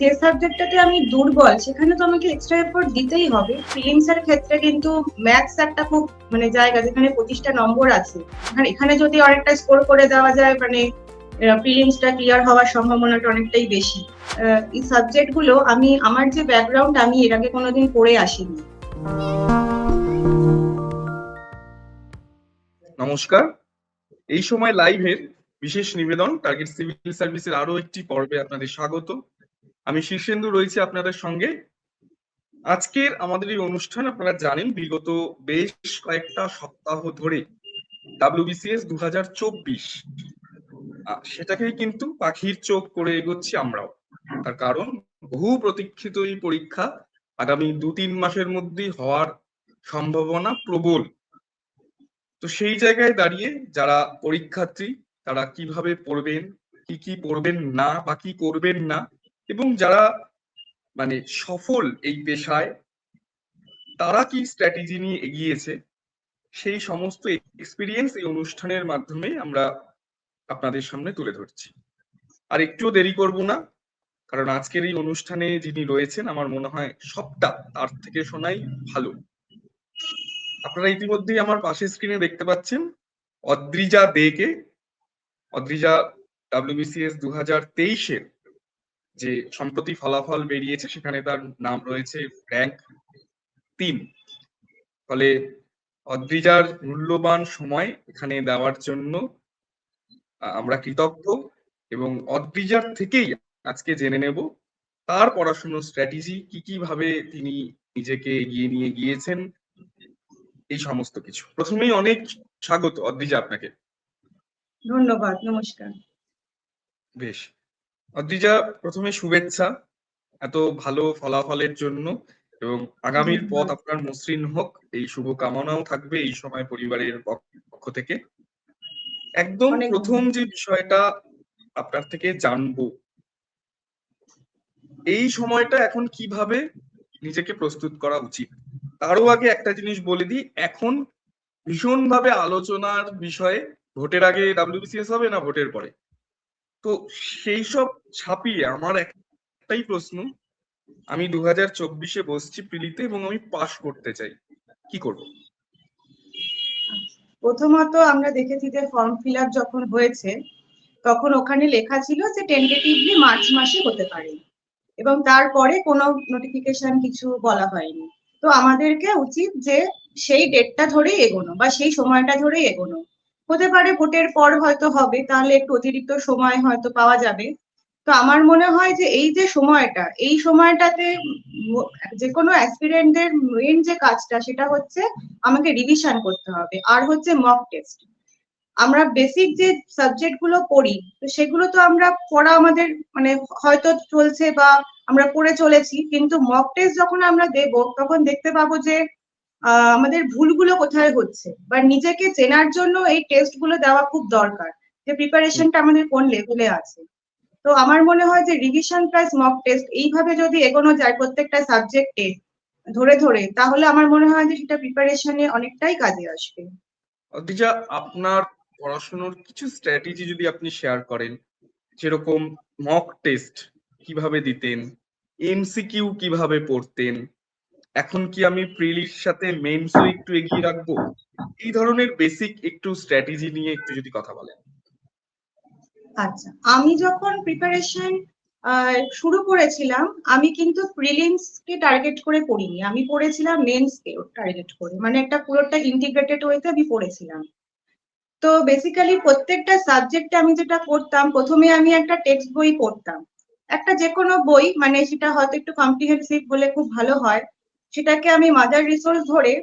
যে সাবজেক্টটাতে আমি দুর্বল সেখানে তো আমাকে এক্সট্রা এফোর্ট দিতেই হবে। প্রিলিমস এর ক্ষেত্রে কিন্তু ম্যাথস একটা খুব জায়গা যেখানে 25টা নম্বর আছে, এখানে যদি অনেকটা স্কোর করে দেওয়া যায় প্রিলিমসটা ক্লিয়ার হওয়ার সম্ভাবনাটা অনেকটাই বেশি। এই সাবজেক্ট গুলো আমার যে ব্যাকগ্রাউন্ড, আমি এর আগে কোনোদিন পড়ে আসিনি। নমস্কার, এই সময় লাইভের বিশেষ নিবেদন টার্গেট সিভিল সার্ভিসের আরো একটি পর্বে আপনাদের স্বাগত। আমি শীর্ষেন্দু রয়েছি আপনাদের সঙ্গে। আজকের আমাদের এই অনুষ্ঠান আপনারা জানেন বিগত বেশ কয়েকটা সপ্তাহ ধরে WBCS 2024 সেটাকেই কিন্তু পাখির চোখ করে এগোচ্ছি আমরাও। তার কারণ বহু প্রতীক্ষিত এই পরীক্ষা আগামী 2-3 মাসের মধ্যেই হওয়ার সম্ভাবনা প্রবল। তো সেই জায়গায় দাঁড়িয়ে যারা পরীক্ষার্থী তারা কিভাবে পড়বেন, কি পড়বেন না বা কি করবেন না, এবং যারা সফল এই পেশায় তারা কি স্ট্র্যাটেজি নিয়ে এগিয়েছে, সেই সমস্ত এক্সপিরিয়েন্স এই অনুষ্ঠানের মাধ্যমে আমরা আপনাদের সামনে তুলে ধরছি। আর একটুও দেরি করব না, কারণ আজকের এই অনুষ্ঠানে যিনি রয়েছেন আমার মনে হয় সবটা তার থেকে শোনাই ভালো। আপনারা ইতিমধ্যেই আমার পাশের স্ক্রিনে দেখতে পাচ্ছেন অদ্রিজা দেকে। অদ্রিজা WBCS 2023-এর যে সম্প্রতি ফলাফল বেরিয়েছে সেখানে তার নাম রয়েছে র্যাঙ্ক 3। ফলে অদ্রিজার মূল্যবান সময় এখানে দেওয়ার জন্য আমরা কৃতজ্ঞ, এবং অদ্রিজার থেকেই আজকে জেনে নেব তার পড়াশোনার স্ট্র্যাটেজি, কি ভাবে তিনি নিজেকে এগিয়ে নিয়ে গিয়েছেন, এই সমস্ত কিছু। প্রথমেই অনেক স্বাগত অদ্রিজা আপনাকে। ধন্যবাদ, নমস্কার। বেশ, অদ্রিজা, প্রথমে শুভেচ্ছা এত ভালো ফলাফলের জন্য, এবং আগামীর পথ আপনার মসৃণ হোক এই শুভ কামনাও থাকবে এই সময় পরিবারের পক্ষ থেকে। একদম প্রথম যে বিষয়টা আপনার থেকে জানবো, এই সময়টা এখন কিভাবে নিজেকে প্রস্তুত করা উচিত। তারও আগে একটা জিনিস বলে দিই, এখন ভীষণভাবে আলোচনার বিষয়ে ভোটের আগে WBCS হবে না ভোটের পরে, তো সেই সব ছাপিয়ে আমার একটাই প্রশ্ন, আমি 2024-এ বসছি প্রিলিতে এবং আমি পাশ করতে চাই, কি করব? প্রথমত আমরা দেখেছি যে ফর্ম ফিল আপ যখন হয়েছে তখন ওখানে লেখা ছিল যে টেন্টেটিভলি মার্চ মাসে হতে পারে, এবং তারপরে কোনো নোটিফিকেশন কিছু বলা হয়নি। তো আমাদেরকে উচিত যে সেই ডেটটা ধরেই এগোনো বা সেই সময়টা ধরেই এগোনো। হতে পারে ভোটের পর হয়তো হবে, তাহলে একটু অতিরিক্ত সময় হয়তো পাওয়া যাবে। তো আমার মনে হয় যে এই সময়টাতে যে কোনো অ্যাসপিরেন্টদের মেইন যে কাজটা সেটা হচ্ছে আমাকে রিভিশন করতে হবে, আর হচ্ছে মক টেস্ট। আমরা বেসিক যে সাবজেক্ট গুলো পড়ি তো সেগুলো তো আমরা পড়া আমাদের হয়তো চলছে বা আমরা পড়ে চলেছি, কিন্তু মক টেস্ট যখন আমরা দেব তখন দেখতে পাবো যে আমাদের ভুলগুলো কোথায় হচ্ছে, বা নিজেকে চেনার জন্য এই টেস্ট গুলো দেওয়া খুব দরকার, যে প্রিপারেশনটা আমাদের কোন লেভেলে আছে। তো আমার মনে হয় যে রিভিশন প্লাস মক টেস্ট এইভাবে যদি এগোনো যায় প্রত্যেকটা সাবজেক্টে ধরে ধরে, তাহলে আমার মনে হয় যে সেটা প্রিপারেশনে অনেকটাই কাজে আসবে। অদ্রিজা, আপনার পড়াশোনার কিছু স্ট্র্যাটেজি যদি আপনি শেয়ার করেন, যেরকম মক টেস্ট কিভাবে দিতেন, MCQ কিভাবে পড়তেন, এখন কি আমি প্রিলির সাথে মেইনসও একটু এগিয়ে রাখবো, এই ধরনের বেসিক একটু স্ট্র্যাটেজি নিয়ে একটু যদি কথা বলেন। আচ্ছা, আমি যখন প্রিপারেশন শুরু করেছিলাম আমি কিন্তু প্রিলিমস কে টার্গেট করে পড়িনি, আমি পড়েছিলাম মেন্স কে টার্গেট করে, একটা পুরোটা ইন্টিগ্রেটেড ওয়েতে আমি পড়েছিলাম। তো বেসিক্যালি প্রত্যেকটা সাবজেক্টে আমি যেটা করতাম, প্রথমে আমি একটা টেক্সট বই পড়তাম, একটা যে কোনো বই, সেটা হয়তো একটু কম্প্রিহেনসিভ বলে খুব ভালো হয়, সেটাকে আমি মাদার রিসোর্স ধরে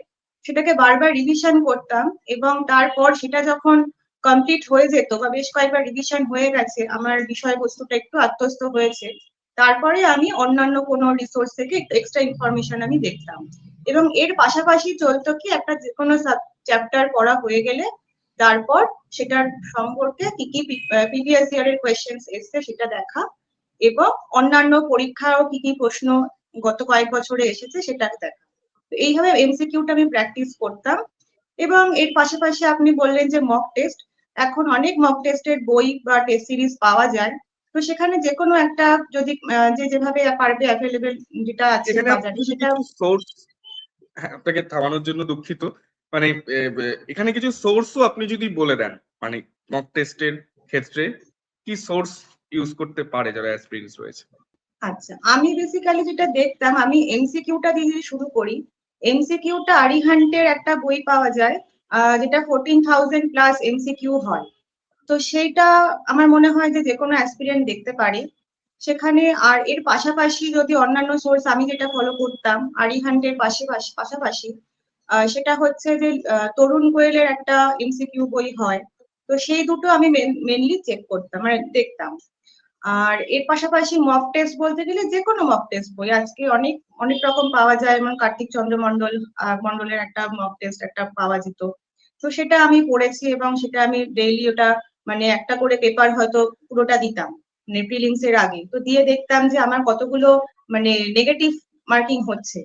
সেটাকে বারবার রিভিশন করতাম, এবং তারপর সেটা যখন কমপ্লিট হয়ে যেত বা বেশ কয়েকবার রিভিশন হয়ে গেছে, আমার বিষয়বস্তুটা একটু আত্মস্থ হয়েছে, তারপরে আমি অন্যান্য কোনো রিসোর্স থেকে একটু এক্সট্রা ইনফরমেশন আমি দেখতাম। এবং এর পাশাপাশি চলতো কি, একটা যে কোনো চ্যাপ্টার পড়া হয়ে গেলে তারপর সেটার সম্পর্কে কি কি প্রিভিয়াস ইয়ারের কোয়েশ্চেন্স এসছে সেটা দেখা, এবং অন্যান্য পরীক্ষাও কি কি প্রশ্ন গত কয়েক বছরে এসেছে সেটা দেখা। তো এইভাবে MCQটা আমি প্র্যাকটিস করতাম। এবং এর পাশাপাশি আপনি বললেন যে মক টেস্ট, এখন অনেক মক টেস্টের বই বা টেস্ট সিরিজ পাওয়া যায়, তো সেখানে যে কোনো একটা যদি যে যেভাবে পারবে অ্যাভেলেবেল যেটা আছে এখানে আপনি বাজারে যদি সেটা। কিছু সোর্স, হ্যাঁ আপনাকে থামানোর জন্য দুঃখিত, মানে এখানে কিছু সোর্সও আপনি যদি বলে দেন, মানে মক টেস্টের ক্ষেত্রে কি সোর্স ইউজ করতে পারে যারা অ্যাসপিরেন্টস রয়েছে। আচ্ছা, আমি বেসিক্যালি যেটা দেখতাম, আমি এমসিকিউটা দিয়ে যদি শুরু করি, এমসিকিউটা আরিহান্টের একটা বই পাওয়া যায়, যেটা 14,000 প্লাস এমসিকিউ হয়। তো সেইটা আমার মনে হয় যে কোনো অ্যাসপিরেন্ট দেখতে পারে সেখানে। আর এর পাশাপাশি যদি অন্যান্য সোর্স আমি যেটা ফলো করতাম আরিহান্টের পাশাপাশি, সেটা হচ্ছে যে তরুণ গোয়েলের একটা এমসিকিউ বই হয়। তো সেই দুটো আমি মেনলি চেক করতাম, মানে দেখতাম। আর এর পাশাপাশি মক টেস্ট বলতে গেলে যে কোনো মক টেস্ট বই আজকে অনেক অনেক রকম পাওয়া যায়, যেমন কার্তিক চন্দ্র মন্ডলের একটা মক টেস্ট একটা পাওয়া যেত। তো সেটা আমি পড়েছি এবং সেটা আমি ডেইলি ওটা মানে একটা করে পেপার হয়তো পুরোটা দিতাম, মানে প্রিলিমস এর আগে তো দিয়ে দেখতাম যে আমার কতগুলো মানে নেগেটিভ মার্কিং হচ্ছে।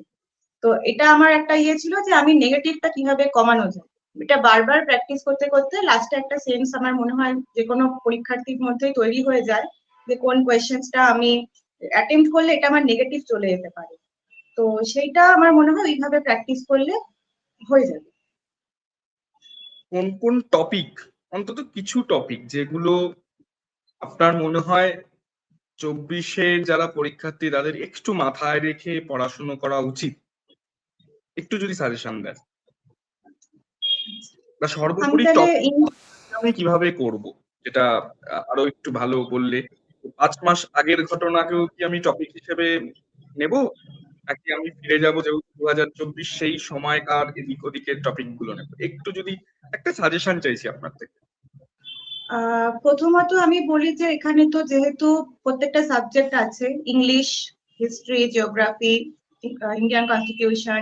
তো এটা আমার একটা ইয়ে ছিল যে আমি নেগেটিভটা কিভাবে কমানো যায়। এটা বারবার প্র্যাকটিস করতে করতে লাস্টে একটা সেন্স আমার মনে হয় যে কোনো পরীক্ষার্থীর মধ্যেই তৈরি হয়ে যায় যে কোন কোয়েশ্চেন্সটা আমি অ্যাটেম্প্ট করলে এটা আমার নেগেটিভ চলে যেতে পারে। তো সেইটা আমার মনে হয় ওইভাবে প্র্যাকটিস করলে হয়ে যাবে। কোন কোন টপিক, অন্তত কিছু টপিক যেগুলো আপনার মনে হয় 24-এর যারা পরীক্ষার্থী তাদের একটু মাথায় রেখে পড়াশুনো করা উচিত, একটু যদি সাজেশন দেন, বা আমি সর্বোপরি তাহলে টপিক আমি কিভাবে করব, যেটা আরো একটু ভালো বললে। 5 মাস আগের ঘটনাকেও কি আমি টপিক হিসেবে নেব, নাকি আমি ফিরে যাব যেহেতু 2024 সেই সময়কার এদিক ওদিকের টপিক গুলো নেব, একটু যদি একটা সাজেশন চাইছি আপনার থেকে। প্রথমত আমি বলি যে এখানে তো যেহেতু প্রত্যেকটা সাবজেক্ট আছে, English, history, geography, Indian constitution,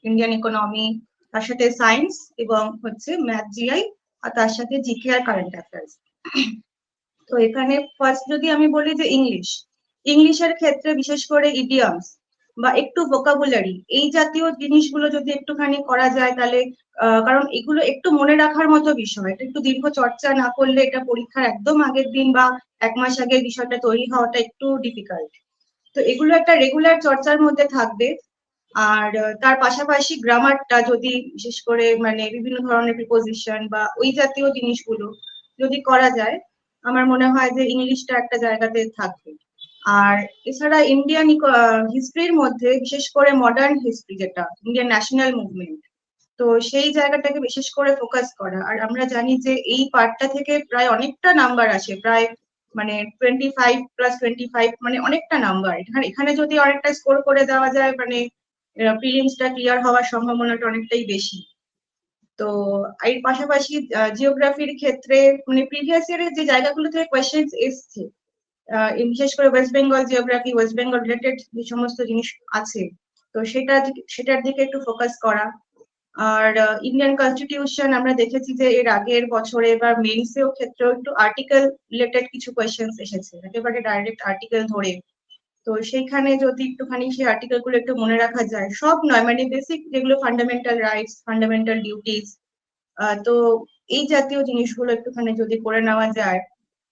Indian economy, তার সাথে সায়েন্স এবং হচ্ছে ম্যাথ জিআই, আর তার সাথে জিকে আর কারেন্ট অ্যাফেয়ার্স। তো এখানে ফার্স্ট যদি আমি বলি যে ইংলিশের ক্ষেত্রে বিশেষ করে ইডিয়মস বা একটু ভোকাবুলারি এই জাতীয় জিনিসগুলো যদি একটুখানি করা যায় তাহলে কারণ এগুলো একটু মনে রাখার মতো বিষয়, এটা একটু দীর্ঘ চর্চা না করলে এটা পরীক্ষার একদম আগের দিন বা 1 মাস আগে বিষয়টা তৈরি হওয়াটা একটু ডিফিকাল্ট। তো এগুলো একটা রেগুলার চর্চার মধ্যে থাকবে। আর তার পাশাপাশি গ্রামারটা যদি বিশেষ করে মানে বিভিন্ন ধরনের প্রিপোজিশন বা ওই জাতীয় জিনিসগুলো যদি করা যায়, আমার মনে হয় যে ইংলিশটা একটা জায়গাতে থাকবে। আর এছাড়া ইন্ডিয়ান হিস্ট্রির মধ্যে বিশেষ করে মডার্ন হিস্ট্রি যেটা ইন্ডিয়ান ন্যাশনাল মুভমেন্ট, তো সেই জায়গাটাকে বিশেষ করে ফোকাস করা। আর আমরা জানি যে এই পার্টটা থেকে প্রায় অনেকটা নাম্বার আসে, প্রায় মানে 25+25 মানে অনেকটা নাম্বার। এখানে এখানে যদি অনেকটা স্কোর করে দেওয়া যায় মানে প্রিলিমসটা ক্লিয়ার হওয়ার সম্ভাবনাটা অনেকটাই বেশি। তো এর পাশাপাশি জিওগ্রাফির ক্ষেত্রে মানে প্রিভিয়াস ইয়ারের যে জায়গাগুলো থেকে কোয়েশ্চেন এসছে, বিশেষ করে West Bengal geography, West Bengal related যে সমস্ত জিনিস আছে, তো সেটার দিকে একটু ফোকাস করা। আর ইন্ডিয়ান কনস্টিটিউশন আমরা দেখেছি যে এর আগের বছরে বা মেইনসেও ক্ষেত্রেও একটু আর্টিকেল রিলেটেড কিছু কোয়েশ্চেন এসেছে, একেবারে ডাইরেক্ট আর্টিকেল ধরে। তো সেইখানে যদি একটুখানি সেই আর্টিকেল গুলো একটু মনে রাখা যায়, সব নয় মানে বেসিক যেগুলো ফান্ডামেন্টাল রাইটস, ফান্ডামেন্টাল ডিউটিস, তো এই জাতীয় জিনিসগুলো একটুখানি যদি করে নেওয়া যায়।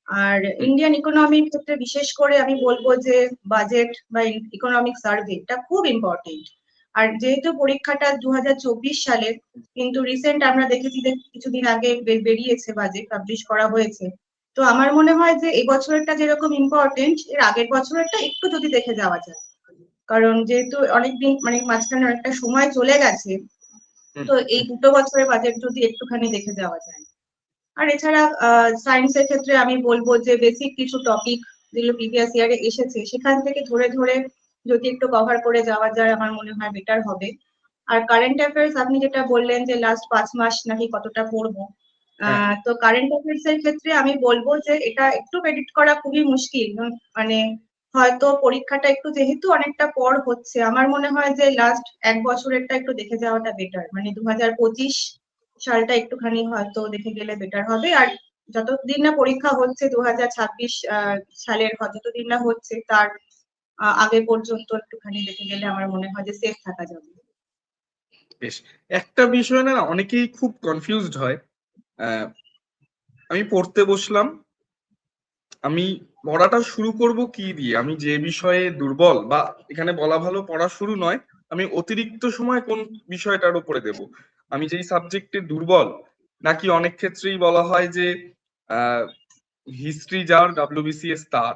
আর ইন্ডিয়ান ইকোনমির ক্ষেত্রে বিশেষ করে আমি বলবো যে বাজেট বা ইকোনমিক সার্ভে এটা খুব ইম্পর্টেন্ট। আর যেহেতু পরীক্ষাটা 2024 সালের, কিন্তু রিসেন্ট আমরা দেখেছি যে কিছুদিন আগে বেরিয়েছে, বাজেট পাবলিশ করা হয়েছে। তো আমার মনে হয় যে এই বছরটা যেরকম ইম্পর্টেন্ট, এর আগের বছরটা একটু যদি দেখে যাওয়া যায়, কারণ যেহেতু অনেকদিন মানে মাঝখানে অনেকটা সময় চলে গেছে, তো এই 2 বছরের বাজেট যদি একটুখানি দেখে যাওয়া যায়। আর এছাড়া সায়েন্সের ক্ষেত্রে আমি বলবো যে বেসিক কিছু টপিক যেগুলো প্রিভিয়াস ইয়ারে এসেছে সেখান থেকে ধরে ধরে যদি একটু কভার করে যাওয়া যায় আমার মনে হয় বেটার হবে। আর কারেন্ট অ্যাফেয়ার্স আপনি যেটা বললেন যে লাস্ট 5 মাস নাকি কতটা পড়বো, হ্যাঁ, তো কারেন্ট অ্যাফেয়ার্স এর ক্ষেত্রে আমি বলবো যে এটা একটু প্রেডিক্ট করা খুবই মুশকিল। মানে হয়তো পরীক্ষাটা একটু যেহেতু অনেকটা পর হচ্ছে, আমার মনে হয় যে লাস্ট 1 বছরেরটা একটু দেখে যাওয়াটা বেটার, মানে 2025 সালটা একটুখানি হয়তো দেখে গেলে বেটার হবে। আর যতদিন না পরীক্ষা হচ্ছে 2026 সালের যতদিন না হচ্ছে তার আগে পর্যন্ত একটুখানি দেখে গেলে আমার মনে হয় যে সেফ থাকা যাবে। বেশ। একটা বিষয় না অনেকেই খুব কনফিউজড হয়, আহ, আমি পড়তে বসলাম, আমি পড়াটা শুরু করব কি দিয়ে? আমি যে বিষয়ে দুর্বল, বা এখানে বলা ভালো পড়া শুরু নয়, আমি অতিরিক্ত সময় কোন বিষয়টার উপরে দেব? আমি যেই সাবজেক্টে দুর্বল, নাকি অনেক ক্ষেত্রেই বলা হয় যে হিস্ট্রি যার ডব্লিউবিসিএস তার,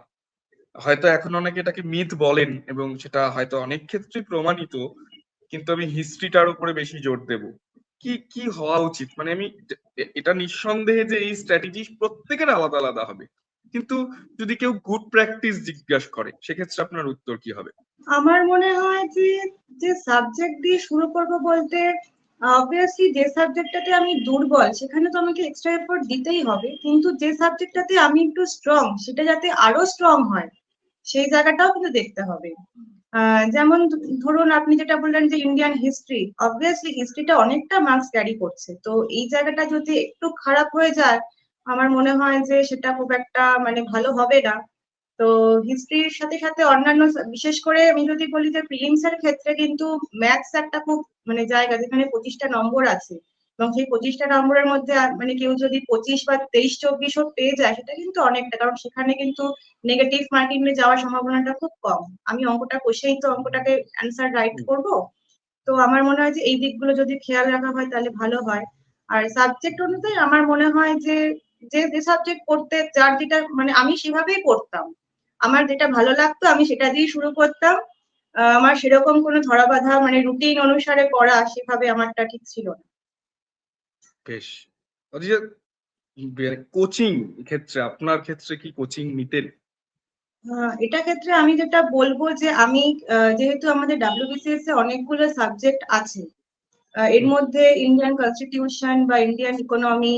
হয়তো এখন অনেকে এটাকে মিথ বলেন এবং সেটা হয়তো অনেক ক্ষেত্রেই প্রমাণিত, কিন্তু আমি হিস্ট্রিটার উপরে বেশি জোর দেব। কি কি হওয়া উচিত? মানে আমি এটা নিঃসন্দেহে যে এই স্ট্র্যাটেজি প্রত্যেকের আলাদা আলাদা হবে, কিন্তু যদি কেউ গুড প্র্যাকটিস জিজ্ঞাসা করে সেক্ষেত্রে আপনার উত্তর কি হবে? আমার মনে হয় যে যে সাবজেক্ট দিয়ে শুরু করব বলতে অবভিয়াসলি যে সাবজেক্টটাতে আমি দুর্বল সেখানে তো আমাকে এক্সট্রা এফোর্ট দিতেই হবে, কিন্তু যে সাবজেক্টটাতে আমি একটু স্ট্রং সেটা যাতে আরো স্ট্রং হয় সেই জায়গাটাও কিন্তু দেখতে হবে। যেমন ধরুন আপনি যেটা বললেন যে ইন্ডিয়ান হিস্ট্রি, অবভিয়াসলি হিস্ট্রিটা অনেকটা মার্কস ক্যারি করছে, তো এই জায়গাটা যদি একটু খারাপ হয়ে যায় আমার মনে হয় যে সেটা খুব একটা মানে ভালো হবে না। তো হিস্ট্রির সাথে সাথে অন্যান্য বিশেষ করে আমি যদি বলি যে প্রিলিমস এর ক্ষেত্রে কিন্তু ম্যাথস একটা খুব মানে জায়গা যেখানে 25টা নম্বর আছে, এবং সেই 25টা নম্বরের মধ্যে মানে কেউ যদি 25 বা 23-24ও পেয়ে যায় সেটা কিন্তু অনেকটা, কারণ সেখানে কিন্তু নেগেটিভ মার্কিং এ যাওয়ার সম্ভাবনাটা খুব কম। আমি অঙ্কটা কষেই তো অঙ্কটাকে অ্যান্সার রাইট করব। তো আমার মনে হয় যে এই দিকগুলো যদি খেয়াল রাখা হয় তাহলে ভালো হয়। আর সাবজেক্ট অনুযায়ী আমার মনে হয় যে যে যে সাবজেক্ট পড়তে যার যেটা মানে আমি সেভাবেই পড়তাম, আমার যেটা ভালো লাগতো আমি সেটা দিয়ে শুরু করতাম। আমার সেরকম কোনো ধরা বাঁধা মানে রুটিন অনুসারে পড়া সেভাবে আমারটা ঠিক ছিল না। বেশ। অথচ কোচিং ক্ষেত্রে, আপনার ক্ষেত্রে কি কোচিং নিতেন? এটা ক্ষেত্রে আমি যেটা বলবো যে আমি যেহেতু আমাদের ডাব্লিউবিসিএস এ অনেকগুলো সাবজেক্ট আছে, এর হুম, মধ্যে ইন্ডিয়ান কনস্টিটিউশন বা ইন্ডিয়ান ইকোনমি,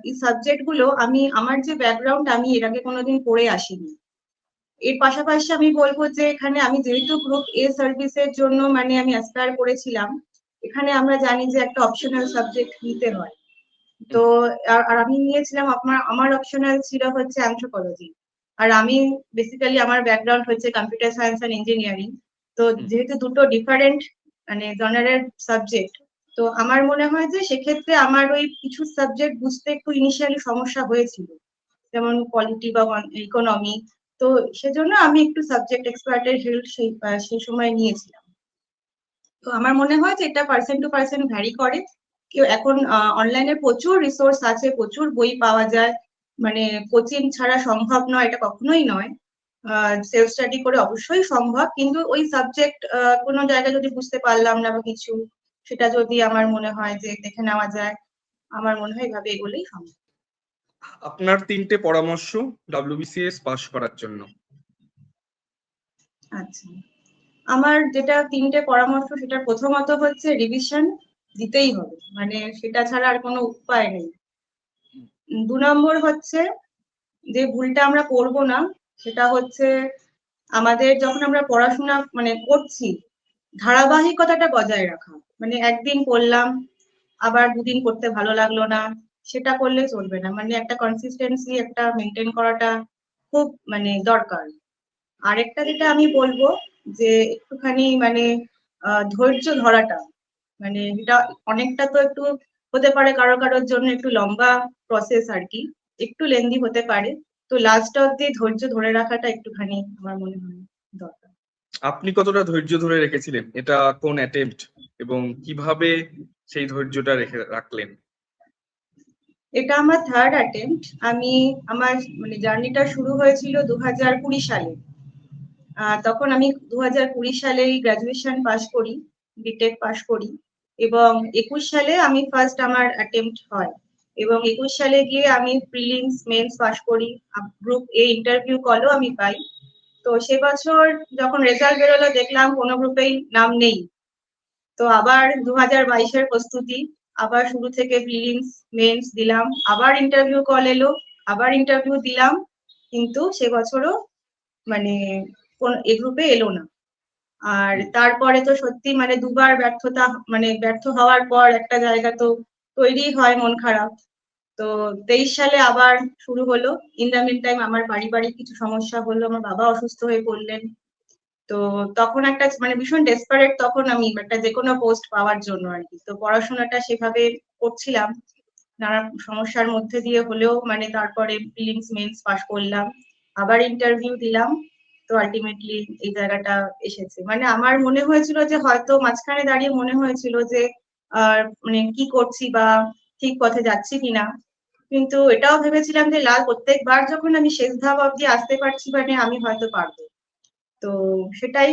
এই সাবজেক্ট গুলো আমি আমার যে ব্যাকগ্রাউন্ড আমি এর আগে কোনোদিন পড়ে আসিনি। এর পাশাপাশি আমি বলবো যে এখানে আমি যেহেতু গ্রুপ এ সার্ভিসের জন্য মানে আমি অ্যাসপায়ার করেছিলাম, এখানে আমরা জানি যে একটা অপশনাল সাবজেক্ট নিতে হয়। তো হুম, আর আমি নিয়েছিলাম আমার আমার অপশনাল ছিল হচ্ছে অ্যানথ্রোপোলজি। আর আমি বেসিক্যালি আমার ব্যাকগ্রাউন্ড হচ্ছে কম্পিউটার সায়েন্স এন্ড ইঞ্জিনিয়ারিং। তো হুম। যেহেতু দুটো ডিফারেন্ট মানে জনারের সাবজেক্ট, তো আমার মনে হয় যে সেক্ষেত্রে আমার ওই কিছু সাবজেক্ট বুঝতে একটু ইনিশিয়ালি সমস্যা হয়েছিল, যেমন পলিটি বা ইকোনমি। তো সেজন্য আমি একটু সাবজেক্ট এক্সপার্টের হেল্প সেই সময় নিয়েছিলাম। তো আমার মনে হয় যে এটা পার্সন টু পার্সন ভ্যারি করে। কেউ এখন অনলাইনে প্রচুর রিসোর্স আছে, প্রচুর বই পাওয়া যায়, মানে কোচিং ছাড়া সম্ভব নয় এটা কখনোই নয়। সেলফ স্টাডি করে অবশ্যই সম্ভব, কিন্তু ওই সাবজেক্ট কোনো জায়গায় যদি বুঝতে পারলাম না বা কিছু, সেটা যদি আমার মনে হয় যে দেখে নেওয়া যায়, আমার মনে হয় এভাবে এগোলেই সম্ভব। আপনার 3টে পরামর্শ ডব্লিউবিসিএস পাস করার জন্য। আচ্ছা, আমার যেটা 3টে পরামর্শ সেটা প্রথমত হচ্ছে রিভিশন দিতেই হবে, মানে সেটা ছাড়া আর কোনো উপায় নেই। 2 নম্বর হচ্ছে যে ভুলটা আমরা করব না সেটা হচ্ছে আমাদের যখন আমরা পড়াশোনা মানে করছি ধারাবাহিকতাটা বজায় রাখা, মানে একদিন করলাম আবার 2 দিন করতে ভালো লাগলো না, সেটা করলে চলবে না, মানে একটা কনসিস্টেন্সি একটা মেনটেন করাটা খুব মানে দরকার। আরেকটা যেটা আমি বলবো যে একটুখানি মানে ধৈর্য ধরাটা, মানে এটা অনেকটা তো একটু হতে পারে কারো কারোর জন্য একটু লম্বা প্রসেস আর কি, একটু লেন্দি হতে পারে। তো লাস্ট অব্দি ধৈর্য ধরে রাখাটা একটুখানি আমার মনে হয় দরকার। আপনি কতটা ধৈর্য ধরে রেখেছিলেন? এটা কোন অ্যাটেম্প্ট, এবং কিভাবে সেই ধৈর্যটা রেখে রাখলেন? এটা আমার থার্ড অ্যাটেম্প্ট। আমি আমার মানে জার্নিটা শুরু হয়েছিল 2020 সালে। তখন আমি 2020 সালেই গ্রাজুয়েশন পাশ করি, বিটেক পাশ করি, এবং 21 সালে আমি ফার্স্ট আমার অ্যাটেম্প্ট হয়, এবং 21 সালে গিয়ে আমি প্রিলিমস মেন্স পাশ করি, গ্রুপ এ ইন্টারভিউ কলও আমি পাই। তো সে বছর যখন রেজাল্ট বেরোলো দেখলাম কোনো গ্রুপেই নাম নেই। তো আবার 2022-এর প্রস্তুতি, আবার শুরু থেকে প্রিলিমস মেন্স দিলাম, আবার ইন্টারভিউ কল এলো, আবার ইন্টারভিউ দিলাম, কিন্তু সে বছরও মানে কোন এ গ্রুপে এলো না। আর হুম। তারপরে তো সত্যি মানে দুবার ব্যর্থতা, মানে ব্যর্থ হওয়ার পর একটা জায়গা তো তৈরি হয় মন খারাপ। তো 23 সালে আবার শুরু হলো। ইন দ্য মিন টাইম আমার পারিবারিক কিছু সমস্যা হলো, আমার বাবা অসুস্থ হয়ে পড়লেন। তো তখন একটা মানে ভীষণ ডেসপারেট তখন আমি একটা যে কোনো পোস্ট পাওয়ার জন্য আর কি। তো পড়াশোনাটা সেভাবে করছিলাম নানা সমস্যার মধ্যে দিয়ে হলেও, মানে তারপরে প্রিলিমস মেন্স পাশ করলাম। আবার ইন্টারভিউ দিলাম, তো আলটিমেটলি এই জায়গাটা এসেছে। মানে আমার মনে হয়েছিল যে হয়তো মাঝখানে দাঁড়িয়ে মনে হয়েছিল যে মানে কি করছি বা ঠিক পথে যাচ্ছি কিনা, কিন্তু এটাও ভেবেছিলাম যে প্রত্যেকবার যখন আমি শেষ ধাপ অব্দি আসতে পারছি মানে আমি হয়তো পারবো। তো সেটাই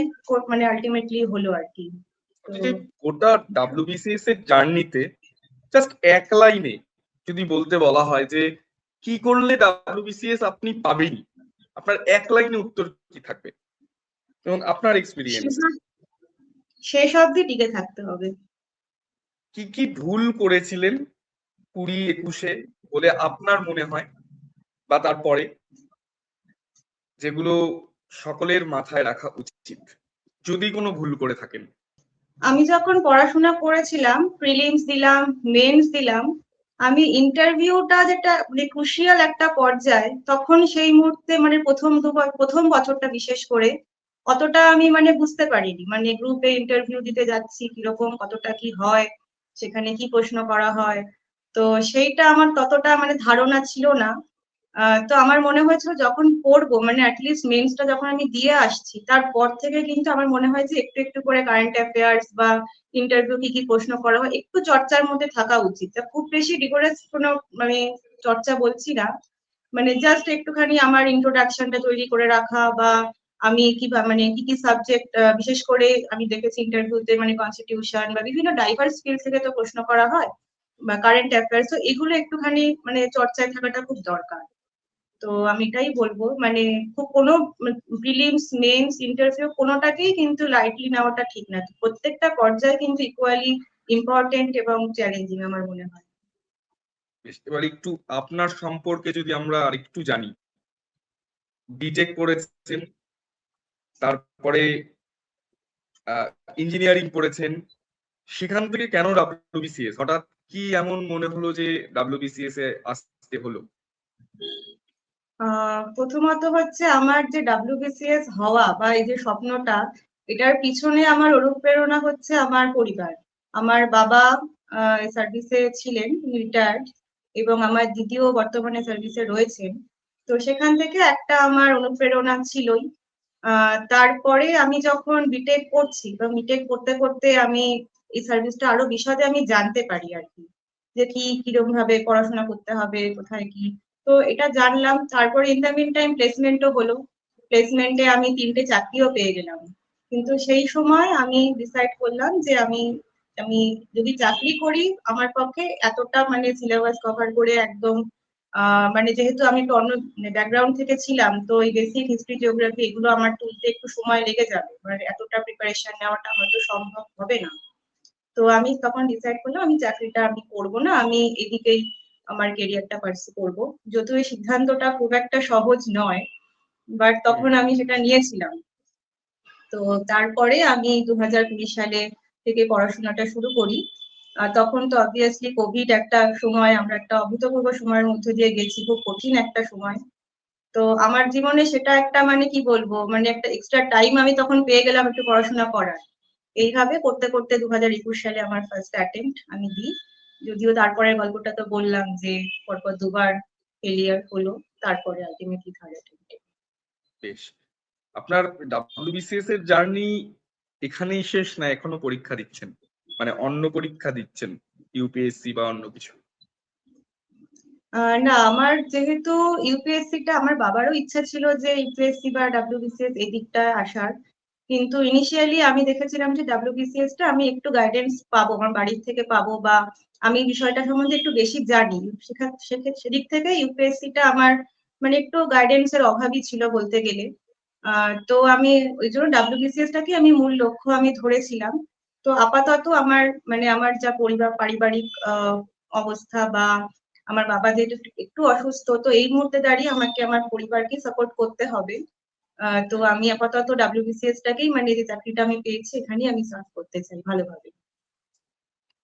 মানে আলটিমেটলি হলো আর কি। তো যে গোটা ডাব্লিউবিসিএস এর জার্নিতে জাস্ট এক লাইনে যদি বলতে বলা হয় যে কি করলে ডাব্লিউবিসিএস আপনি পাবেন, আপনার এক লাইনে উত্তর কি থাকবে এবং আপনার এক্সপিরিয়েন্স শেষ অব্দি টিকে থাকতে হবে। কি কি ভুল করেছিলেন 20-21-এ বলে আপনার মনে হয়, বা তারপরে, যেগুলো সকলের মাথায় রাখা উচিত যদি কোনো ভুল করে থাকেন? আমি যখন পড়াশোনা করেছিলাম, প্রিলিমস দিলাম, মেন্স দিলাম, আমি ইন্টারভিউটা যেটা মানে ক্রুশিয়াল একটা পর্যায়ে, তখন সেই মুহূর্তে মানে প্রথম বছরটা বিশেষ করে অতটা আমি মানে বুঝতে পারিনি, মানে গ্রুপে ইন্টারভিউ দিতে যাচ্ছি কিরকম, কতটা কি হয়, সেখানে কি প্রশ্ন করা হয়, তো সেইটা আমার ততটা মানে ধারণা ছিল না। তো আমার মনে হয়েছিল যখন পড়বো মানে অ্যাটলিস্ট মেন্সটা যখন আমি দিয়ে আসছি তারপর থেকে কিন্তু আমার মনে হয় যে একটু একটু করে কারেন্ট অ্যাফেয়ার্স বা ইন্টারভিউ কি কি প্রশ্ন করা হয় একটু চর্চার মধ্যে থাকা উচিত। তা খুব বেশি রিগোরাস কোনো মানে চর্চা বলছি না, মানে জাস্ট একটুখানি আমার ইন্ট্রোডাকশনটা তৈরি করে রাখা, বা আমি মানে কি কি সাবজেক্ট, বিশেষ করে আমি দেখেছি ইন্টারভিউতে মানে কনস্টিটিউশন বা বিভিন্ন ডাইভার্স স্কিল থেকে তো প্রশ্ন করা হয়, বা কারেন্ট অ্যাফেয়ার্স, তো এগুলো একটুখানি মানে চর্চায় থাকাটা খুব দরকার। তো আমি এটাই বলবো, মানে খুব কোনো প্রিলিমস মেন্স ইন্টারভিউ কোনোটাকেই কিন্তু লাইটলি নেওয়াটা ঠিক না, প্রত্যেকটা পর্যায়ে কিন্তু ইকুয়ালি ইম্পর্টেন্ট এবং চ্যালেঞ্জিং আমার মনে হয়। বেশ, এবার একটু আপনার সম্পর্কে যদি আমরা আরেকটু জানি। বিটেক করেছেন, তারপরে ইঞ্জিনিয়ারিং পড়েছেন, সেখান থেকে কেন ডাব্লিউবিসিএস, হঠাৎ কি এমন মনে হলো যে ডাব্লিউবিসিএস এ আসতে হলো? প্রথমত হচ্ছে আমার যে ডাব্লিউবিসিএস হওয়া বা এই যে স্বপ্নটা, এটার পিছনে আমার অনুপ্রেরণা হচ্ছে আমার পরিবার। আমার বাবা সার্ভিসে ছিলেন, রিটায়ার্ড, এবং আমার দিদিও বর্তমানে সার্ভিসে রয়েছেন। তো সেখান থেকে একটা আমার অনুপ্রেরণা ছিলই। তারপরে আমি যখন বিটেক করছি বা বিটেক করতে করতে আমি এই সার্ভিসটা আরো বিশদে আমি জানতে পারি আর কি, যে কি কিরকম ভাবে পড়াশোনা করতে হবে, কোথায় কি, তো এটা জানলাম। তারপরে ইন দ্য মিন টাইম প্লেসমেন্টও হলো, প্লেসমেন্টে আমি 3টে চাকরিও পেয়ে গেলাম। কিন্তু সেই সময় আমি ডিসাইড করলাম যে আমি আমি যদি চাকরি করি আমার পক্ষে এতটা মানে সিলেবাস কভার করে একদম মানে যেহেতু আমি একটু অন্য ব্যাকগ্রাউন্ড থেকে ছিলাম, তো এই বেসিক হিস্ট্রি জিওগ্রাফি এগুলো আমার তুলতে একটু সময় লেগে যাবে, মানে এতটা প্রিপারেশন নেওয়াটা হয়তো সম্ভব হবে না। তো আমি তখন ডিসাইড করলাম আমি চাকরিটা আমি করবো না, আমি এদিকেই আমার কেরিয়ারটা পার্সু করবো। যদিও এই সিদ্ধান্তটা খুব একটা সহজ নয়, বাট তখন আমি সেটা নিয়েছিলাম। তো তারপরে আমি 2020 সালে থেকে পড়াশোনাটা শুরু করি। তখন তো অবভিয়াসলি কোভিড একটা সময়, আমরা একটা অভূতপূর্ব সময়ের মধ্যে দিয়ে গেছি, খুব কঠিন একটা সময়। তো আমার জীবনে সেটা একটা মানে কি বলবো, মানে একটা এক্সট্রা টাইম আমি তখন পেয়ে গেলাম একটু পড়াশোনা করার। এইভাবে করতে করতে 2021 সালে আমার ফার্স্ট অ্যাটেম্প্ট আমি দিই। যদিও তারপরে গল্পটা তো বললাম যে পরপর দুবার ফেলিয়ার হলো, তারপরে আলটিমেটলি থার্ড অ্যাটেম্প্টে। বেশ, আপনার ডাব্লিউবিসিএস এর জার্নি এখানেই শেষ, না এখনো পরীক্ষা দিচ্ছেন, মানে অন্য পরীক্ষা দিচ্ছেন, ইউপিএসসি বা অন্য কিছু? না, আমার যেহেতু ইউপিএসসিটা, আমার বাবারও ইচ্ছা ছিল যে ইউপিএসসি বা ডাব্লিউবিসিএস এই দিকটায় আসার, কিন্তু ইনিশিয়ালি আমি দেখেছিলাম যে ডাব্লিউবিসিএস টা আমি একটু গাইডেন্স পাবো আমার বাড়ির থেকে পাবো, বা আমি বিষয়টা সম্বন্ধে একটু বেশি জানি, সেদিক থেকে ইউপিএসসি টা আমার মানে একটু গাইডেন্স এর অভাবই ছিল বলতে গেলে। তো আমি ওই জন্য ডাব্লিউবিসিএস টাকে আমি মূল লক্ষ্য আমি ধরেছিলাম। তো আপাতত আমার মানে আমার যা পারিবারিক অবস্থা, বা আমার বাবা যেহেতু একটু অসুস্থ, তো এই মুহূর্তে দাঁড়িয়ে আমাকে আমার পরিবারকে সাপোর্ট করতে হবে। তো আমি আপাতত ডাব্লিউবিসিএস টাকেই মানে যে চাকরিটা আমি পেয়েছি এখানেই আমি সার্ভ করতে চাই ভালোভাবে।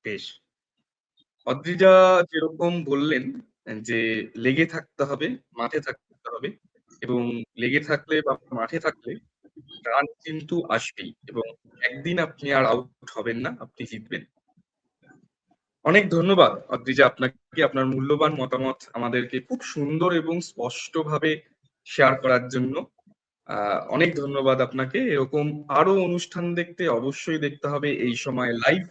বেশ, অদ্রিজা যেরকম বললেন যে লেগে থাকতে হবে, মাঠে থাকতে হবে, এবং লেগে থাকলে বা মাঠে থাকলে রান কিন্তু আসবেই, এবং একদিন আপনি আর আউট হবেন না, আপনি জিতবেন। অনেক ধন্যবাদ অদ্রিজা আপনাকে, আপনার মূল্যবান মতামত আমাদেরকে খুব সুন্দর এবং স্পষ্টভাবে শেয়ার করার জন্য। অনেক ধন্যবাদ আপনাকে। এরকম আরো অনুষ্ঠান দেখতে অবশ্যই দেখতে হবে এই সময় লাইভ।